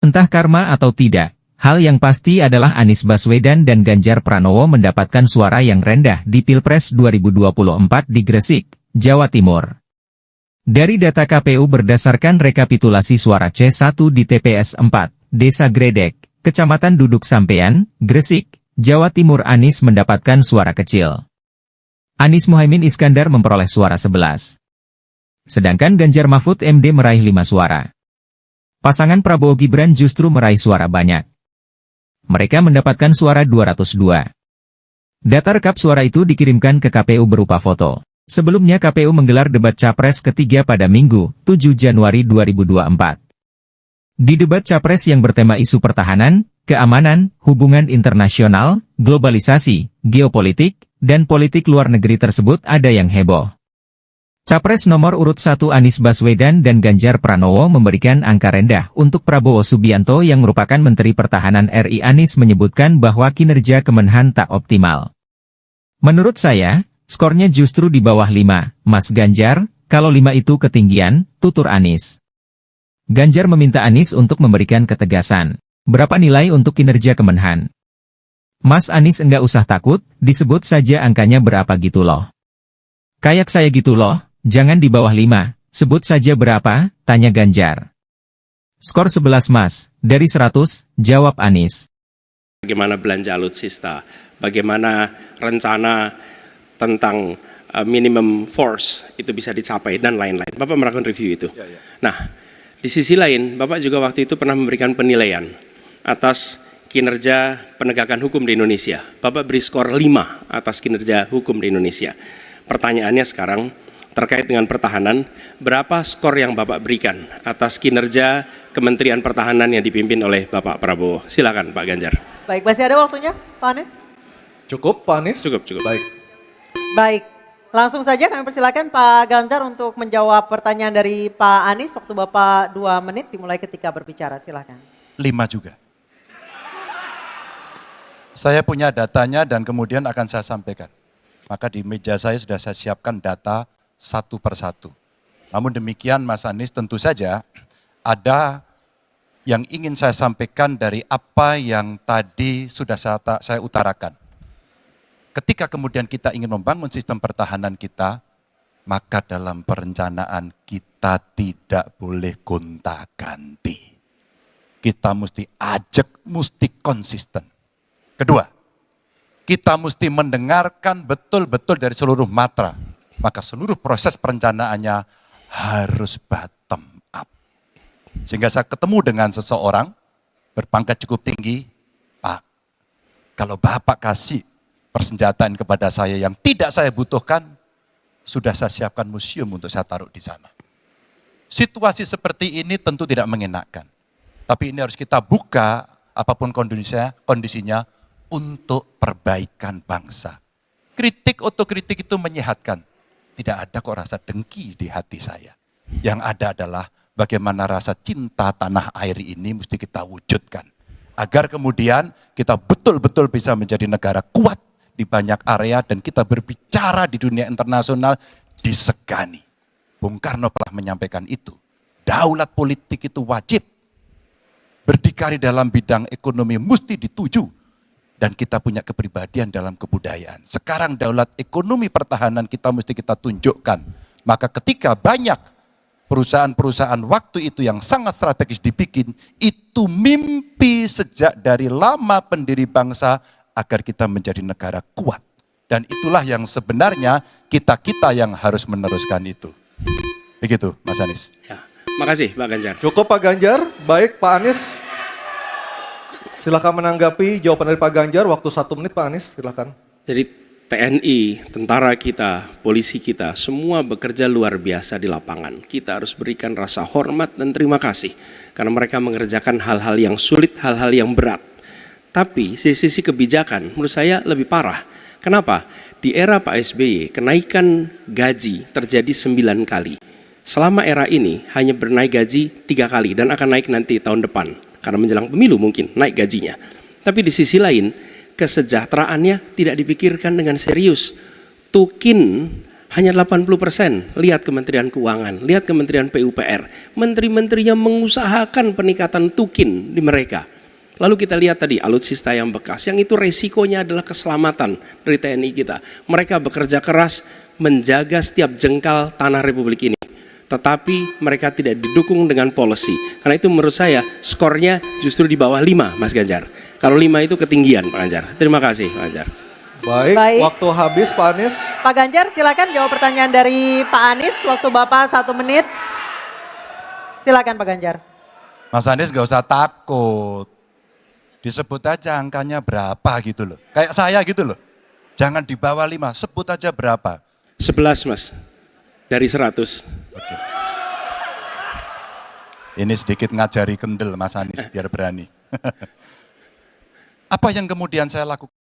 Entah karma atau tidak, hal yang pasti adalah Anies Baswedan dan Ganjar Pranowo mendapatkan suara yang rendah di Pilpres 2024 di Gresik, Jawa Timur. Dari data KPU berdasarkan rekapitulasi suara C1 di TPS 4, Desa Gredek, Kecamatan Duduk Sampean, Gresik, Jawa Timur, Anies mendapatkan suara kecil. Anies Muhaimin Iskandar memperoleh suara 11. Sedangkan Ganjar Mahfud MD meraih 5 suara. Pasangan Prabowo Gibran justru meraih suara banyak. Mereka mendapatkan suara 202. Data rekap suara itu dikirimkan ke KPU berupa foto. Sebelumnya KPU menggelar debat Capres ketiga pada Minggu, 7 Januari 2024. Di debat Capres yang bertema isu pertahanan, keamanan, hubungan internasional, globalisasi, geopolitik, dan politik luar negeri tersebut ada yang heboh. Capres nomor urut 1 Anies Baswedan dan Ganjar Pranowo memberikan angka rendah untuk Prabowo Subianto yang merupakan Menteri Pertahanan RI. Anies menyebutkan bahwa kinerja Kemenhan tak optimal. Menurut saya, skornya justru di bawah 5, Mas Ganjar, kalau 5 itu ketinggian, tutur Anies. Ganjar meminta Anies untuk memberikan ketegasan. Berapa nilai untuk kinerja Kemenhan? Mas Anies enggak usah takut, disebut saja angkanya berapa gitu loh. Kayak saya gitu loh. Jangan di bawah 5, sebut saja berapa, tanya Ganjar. Skor 11 Mas, dari 100, jawab Anies. Bagaimana belanja alutsista, bagaimana rencana tentang minimum force itu bisa dicapai, dan lain-lain. Bapak melakukan review itu. Nah, di sisi lain, Bapak juga waktu itu pernah memberikan penilaian atas kinerja penegakan hukum di Indonesia. Bapak beri skor 5 atas kinerja hukum di Indonesia. Pertanyaannya sekarang, terkait dengan pertahanan, berapa skor yang Bapak berikan atas kinerja Kementerian Pertahanan yang dipimpin oleh Bapak Prabowo? Silakan Pak Ganjar. Baik, masih ada waktunya Pak Anies? Cukup Pak Anies? Cukup. Baik, langsung saja kami persilakan Pak Ganjar untuk menjawab pertanyaan dari Pak Anies. Waktu Bapak 2 menit dimulai ketika berbicara, silakan. 5 juga. Saya punya datanya dan kemudian akan saya sampaikan. Maka di meja saya sudah saya siapkan data satu persatu. Namun demikian Mas Anies, tentu saja ada yang ingin saya sampaikan dari apa yang tadi sudah saya utarakan. Ketika kemudian kita ingin membangun sistem pertahanan kita, maka dalam perencanaan kita tidak boleh gonta-ganti. Kita mesti ajak, mesti konsisten. Kedua, kita mesti mendengarkan betul-betul dari seluruh matra. Maka seluruh proses perencanaannya harus bottom up. Sehingga saya ketemu dengan seseorang berpangkat cukup tinggi, Pak, kalau Bapak kasih persenjataan kepada saya yang tidak saya butuhkan, sudah saya siapkan museum untuk saya taruh di sana. Situasi seperti ini tentu tidak mengenakan. Tapi ini harus kita buka apapun kondisinya untuk perbaikan bangsa. Kritik otokritik itu menyehatkan. Tidak ada kok rasa dengki di hati saya. Yang ada adalah bagaimana rasa cinta tanah air ini mesti kita wujudkan. Agar kemudian kita betul-betul bisa menjadi negara kuat di banyak area dan kita berbicara di dunia internasional disegani. Bung Karno pernah menyampaikan itu. Daulat politik itu wajib. Berdikari dalam bidang ekonomi mesti dituju. Dan kita punya kepribadian dalam kebudayaan. Sekarang daulat ekonomi pertahanan kita mesti kita tunjukkan. Maka ketika banyak perusahaan-perusahaan waktu itu yang sangat strategis dibikin, itu mimpi sejak dari lama pendiri bangsa agar kita menjadi negara kuat. Dan itulah yang sebenarnya kita-kita yang harus meneruskan itu. Begitu Mas Anies. Ya, makasih Pak Ganjar. Cukup Pak Ganjar, baik Pak Anies. Silakan menanggapi jawaban dari Pak Ganjar, waktu 1 menit Pak Anies, silakan. Jadi TNI, tentara kita, polisi kita, semua bekerja luar biasa di lapangan. Kita harus berikan rasa hormat dan terima kasih. Karena mereka mengerjakan hal-hal yang sulit, hal-hal yang berat. Tapi sisi kebijakan menurut saya lebih parah. Kenapa? Di era Pak SBY, kenaikan gaji terjadi 9 kali. Selama era ini hanya bernaik gaji 3 kali dan akan naik nanti tahun depan. Karena menjelang pemilu mungkin naik gajinya. Tapi di sisi lain, kesejahteraannya tidak dipikirkan dengan serius. Tukin Hanya 80%, lihat Kementerian Keuangan, lihat Kementerian PUPR. Menteri-menterinya mengusahakan peningkatan tukin di mereka. Lalu kita lihat tadi alutsista yang bekas, yang itu resikonya adalah keselamatan dari TNI kita. Mereka bekerja keras menjaga setiap jengkal tanah Republik ini. Tetapi mereka tidak didukung dengan policy. Karena itu menurut saya skornya justru di bawah 5, Mas Ganjar. Kalau 5 itu ketinggian, Pak Ganjar. Terima kasih, Pak Ganjar. Baik, waktu habis Pak Anies. Pak Ganjar silakan jawab pertanyaan dari Pak Anies. Waktu Bapak 1 menit. Silakan Pak Ganjar. Mas Anies gak usah takut. Disebut aja angkanya berapa gitu loh. Kayak saya gitu loh. Jangan di bawah 5, sebut aja berapa. 11, Mas. Dari 100. Oke. Ini sedikit ngajari kendel Mas Anies biar berani. Apa yang kemudian saya lakukan?